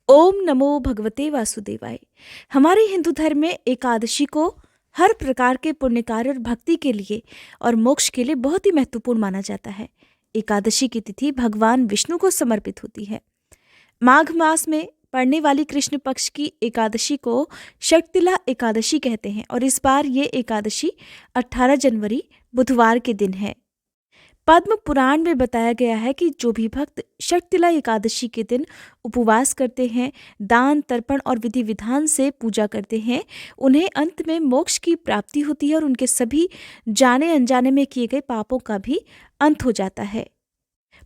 ओम नमो भगवते वासुदेवाय। हमारे हिंदू धर्म में एकादशी को हर प्रकार के पुण्य कार्य और भक्ति के लिए और मोक्ष के लिए बहुत ही महत्वपूर्ण माना जाता है। एकादशी की तिथि भगवान विष्णु को समर्पित होती है। माघ मास में पड़ने वाली कृष्ण पक्ष की एकादशी को शक्तिला एकादशी कहते हैं और इस बार ये एकादशी 18 जनवरी बुधवार के दिन है। पद्म पुराण में बताया गया है कि जो भी भक्त शक्तिला एकादशी के दिन उपवास करते हैं, दान तर्पण और विधि विधान से पूजा करते हैं, उन्हें अंत में मोक्ष की प्राप्ति होती है और उनके सभी जाने अनजाने में किए गए पापों का भी अंत हो जाता है।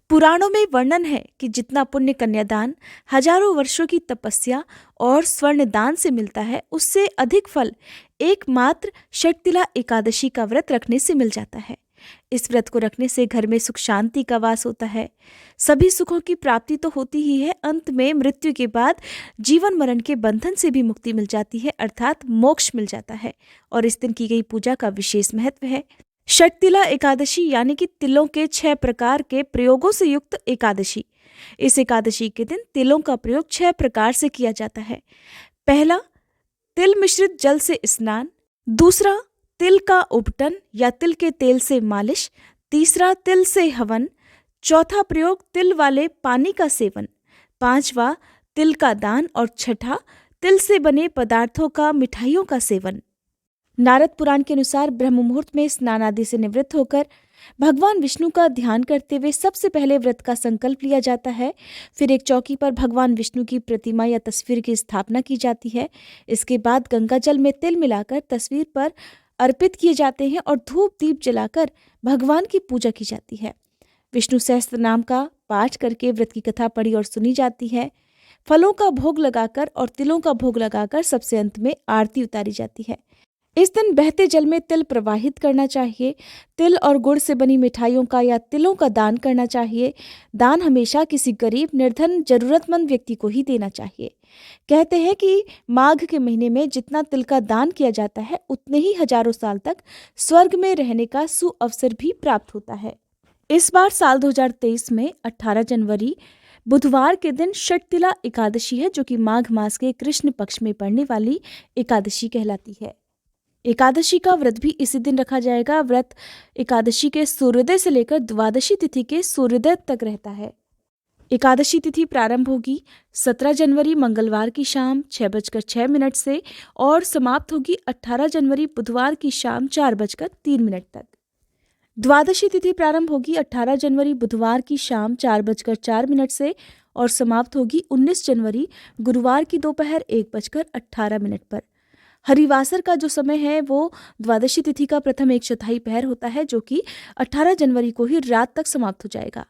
पुराणों में वर्णन है कि जितना पुण्य कन्यादान, हजारों वर्षों की तपस्या और स्वर्ण दान से मिलता है, उससे अधिक फल एकमात्र शक्तिला एकादशी का व्रत रखने से मिल जाता है। इस व्रत को रखने से घर में सुख शांति का वास होता है, सभी सुखों की प्राप्ति तो होती ही है, अंत में मृत्यु के बाद जीवन मरण के बंधन से भी मुक्ति मिल जाती है, अर्थात मोक्ष मिल जाता है। और इस दिन की गई पूजा का विशेष महत्व है। शक्तिला एकादशी यानी कि तिलों के 6 प्रकार के प्रयोगों से युक्त एकादशी। इस एकादशी के दिन तिलों का प्रयोग 6 प्रकार से किया जाता है। पहला, तिल मिश्रित जल से स्नान। दूसरा, तिल का उपटन या तिल के तेल से मालिश। तीसरा, तिल से हवन। चौथा प्रयोग, तिल वाले पानी का सेवन। पांचवा, तिल का दान। और छठा, तिल से बने पदार्थों का, मिठाइयों का सेवन। नारद पुराण के अनुसार ब्रह्म मुहूर्त में स्नान आदि से निवृत्त होकर भगवान विष्णु का ध्यान करते हुए सबसे पहले व्रत का संकल्प लिया जाता है। फिर एक चौकी पर भगवान विष्णु की प्रतिमा या तस्वीर की स्थापना की जाती है। इसके बाद गंगा जल में तिल मिलाकर तस्वीर पर अर्पित किए जाते हैं और धूप दीप जलाकर भगवान की पूजा की जाती है। विष्णु सहस्त्र नाम का पाठ करके व्रत की कथा पढ़ी और सुनी जाती है। फलों का भोग लगाकर और तिलों का भोग लगाकर सबसे अंत में आरती उतारी जाती है। इस दिन बहते जल में तिल प्रवाहित करना चाहिए। तिल और गुड़ से बनी मिठाइयों का या तिलों का दान करना चाहिए। दान हमेशा किसी गरीब, निर्धन, जरूरतमंद व्यक्ति को ही देना चाहिए। कहते हैं कि माघ के महीने में जितना तिल का दान किया जाता है, उतने ही हजारों साल तक स्वर्ग में रहने का सुअवसर भी प्राप्त होता है। इस बार साल 2023 में 18 जनवरी बुधवार के दिन शक्तिला एकादशी है, जो कि माघ मास के कृष्ण पक्ष में पड़ने वाली एकादशी कहलाती है। एकादशी का व्रत भी इसी दिन रखा जाएगा। व्रत एकादशी के सूर्योदय से लेकर द्वादशी तिथि के सूर्योदय तक रहता है। एकादशी तिथि प्रारंभ होगी 17 जनवरी मंगलवार की शाम 6:06 से और समाप्त होगी 18 जनवरी बुधवार की शाम 4:03 तक। द्वादशी तिथि प्रारंभ होगी 18 जनवरी बुधवार की शाम 4:04 से और समाप्त होगी 19 जनवरी गुरुवार की दोपहर 1:18 पर। हरिवासर का जो समय है वो द्वादशी तिथि का प्रथम 1/4 पहर होता है, जो कि 18 जनवरी को ही रात तक समाप्त हो जाएगा।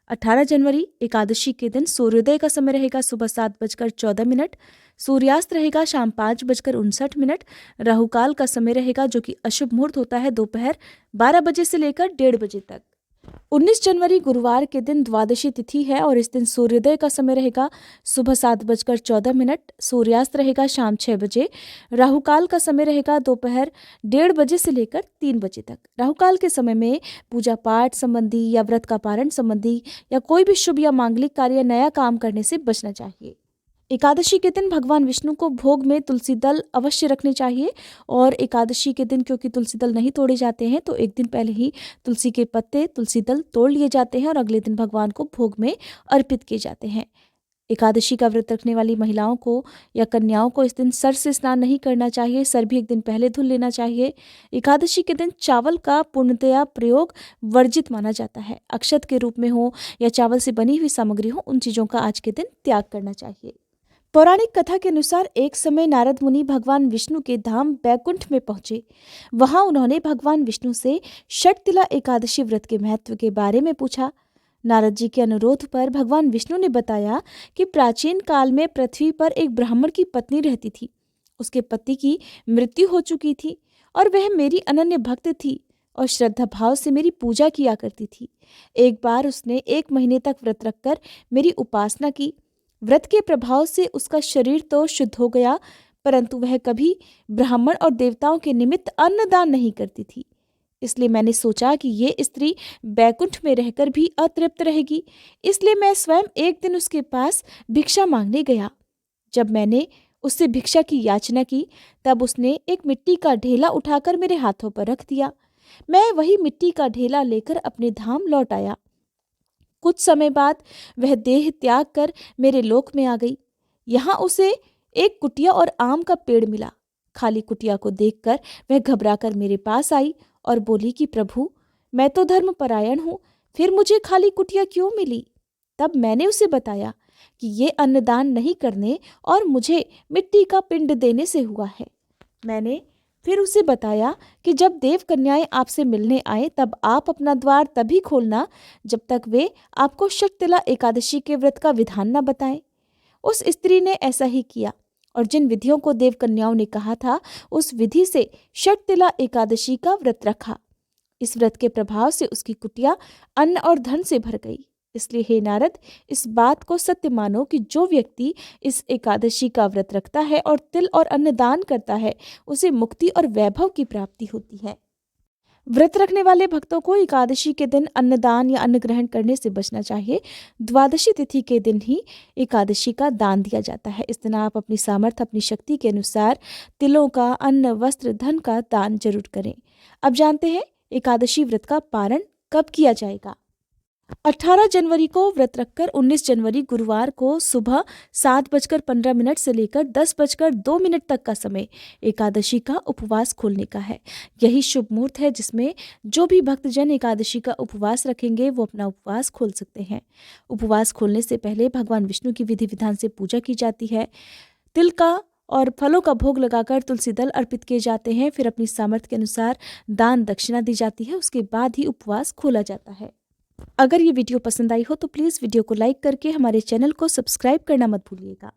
18 जनवरी एकादशी के दिन सूर्योदय का समय रहेगा सुबह 7:14, सूर्यास्त रहेगा शाम 5:59, राहुकाल का समय रहेगा जो कि अशुभ मुहूर्त होता है दोपहर 12 बजे से लेकर 1:30 बजे तक। 19 जनवरी गुरुवार के दिन द्वादशी तिथि है और इस दिन सूर्योदय का समय रहेगा सुबह 7:14, सूर्यास्त रहेगा शाम 6 बजे, राहुकाल का समय रहेगा दोपहर 1:30 बजे से लेकर 3 बजे तक। राहुकाल के समय में पूजा पाठ संबंधी या व्रत का पारण संबंधी या कोई भी शुभ या मांगलिक कार्य, नया काम करने से बचना चाहिए। एकादशी के दिन भगवान विष्णु को भोग में तुलसी दल अवश्य रखने चाहिए और एकादशी के दिन क्योंकि तुलसी दल नहीं तोड़े जाते हैं, तो एक दिन पहले ही तुलसी के पत्ते, तुलसी दल तोड़ लिए जाते हैं और अगले दिन भगवान को भोग में अर्पित किए जाते हैं। एकादशी का व्रत रखने वाली महिलाओं को या कन्याओं को इस दिन सर से स्नान नहीं करना चाहिए, सर भी एक दिन पहले धुल लेना चाहिए। एकादशी के दिन चावल का पूर्णतया प्रयोग वर्जित माना जाता है। अक्षत के रूप में हो या चावल से बनी हुई सामग्री हो, उन चीज़ों का आज के दिन त्याग करना चाहिए। पौराणिक कथा के अनुसार एक समय नारद मुनि भगवान विष्णु के धाम बैकुंठ में पहुंचे। वहां उन्होंने भगवान विष्णु से शक्तिला एकादशी व्रत के महत्व के बारे में पूछा। नारद जी के अनुरोध पर भगवान विष्णु ने बताया कि प्राचीन काल में पृथ्वी पर एक ब्राह्मण की पत्नी रहती थी। उसके पति की मृत्यु हो चुकी थी और वह मेरी अनन्य भक्त थी और श्रद्धा भाव से मेरी पूजा किया करती थी। एक बार उसने 1 महीने तक व्रत रखकर मेरी उपासना की। व्रत के प्रभाव से उसका शरीर तो शुद्ध हो गया, परंतु वह कभी ब्राह्मण और देवताओं के निमित्त अन्नदान नहीं करती थी। इसलिए मैंने सोचा कि ये स्त्री बैकुंठ में रहकर भी अतृप्त रहेगी, इसलिए मैं स्वयं एक दिन उसके पास भिक्षा मांगने गया। जब मैंने उससे भिक्षा की याचना की तब उसने एक मिट्टी का ढेला उठाकर मेरे हाथों पर रख दिया। मैं वही मिट्टी का ढेला लेकर अपने धाम लौट आया। कुछ समय बाद वह देह त्याग कर मेरे लोक में आ गई। यहाँ उसे एक कुटिया और आम का पेड़ मिला। खाली कुटिया को देखकर वह घबराकर मेरे पास आई और बोली कि प्रभु, मैं तो धर्मपरायण हूँ, फिर मुझे खाली कुटिया क्यों मिली? तब मैंने उसे बताया कि ये अन्नदान नहीं करने और मुझे मिट्टी का पिंड देने से हुआ है। मैंने फिर उसे बताया कि जब देव कन्याएं आपसे मिलने आए तब आप अपना द्वार तभी खोलना जब तक वे आपको शक्तिला एकादशी के व्रत का विधान न बताएं। उस स्त्री ने ऐसा ही किया और जिन विधियों को देव कन्याओं ने कहा था उस विधि से शक्तिला एकादशी का व्रत रखा। इस व्रत के प्रभाव से उसकी कुटिया अन्न और धन से भर गई। इसलिए हे नारद, इस बात को सत्य मानो कि जो व्यक्ति इस एकादशी का व्रत रखता है और तिल और अन्न दान करता है उसे मुक्ति और वैभव की प्राप्ति होती है। व्रत रखने वाले भक्तों को एकादशी के दिन अन्नदान या अन्न ग्रहण करने से बचना चाहिए। द्वादशी तिथि के दिन ही एकादशी का दान दिया जाता है। इस दिन आप अपनी सामर्थ्य, अपनी शक्ति के अनुसार तिलों का, अन्न, वस्त्र, धन का दान जरूर करें। अब जानते हैं एकादशी व्रत का पारण कब किया जाएगा। 18 जनवरी को व्रत रखकर 19 जनवरी गुरुवार को सुबह 7:15 से लेकर 10:02 तक का समय एकादशी का उपवास खोलने का है। यही शुभ मुहूर्त है जिसमें जो भी भक्तजन एकादशी का उपवास रखेंगे वो अपना उपवास खोल सकते हैं। उपवास खोलने से पहले भगवान विष्णु की विधि विधान से पूजा की जाती है। तिल का और फलों का भोग लगाकर तुलसी दल अर्पित किए जाते हैं। फिर अपनी सामर्थ्य के अनुसार दान दक्षिणा दी जाती है। उसके बाद ही उपवास खोला जाता है। अगर ये वीडियो पसंद आई हो तो प्लीज़ वीडियो को लाइक करके हमारे चैनल को सब्सक्राइब करना मत भूलिएगा।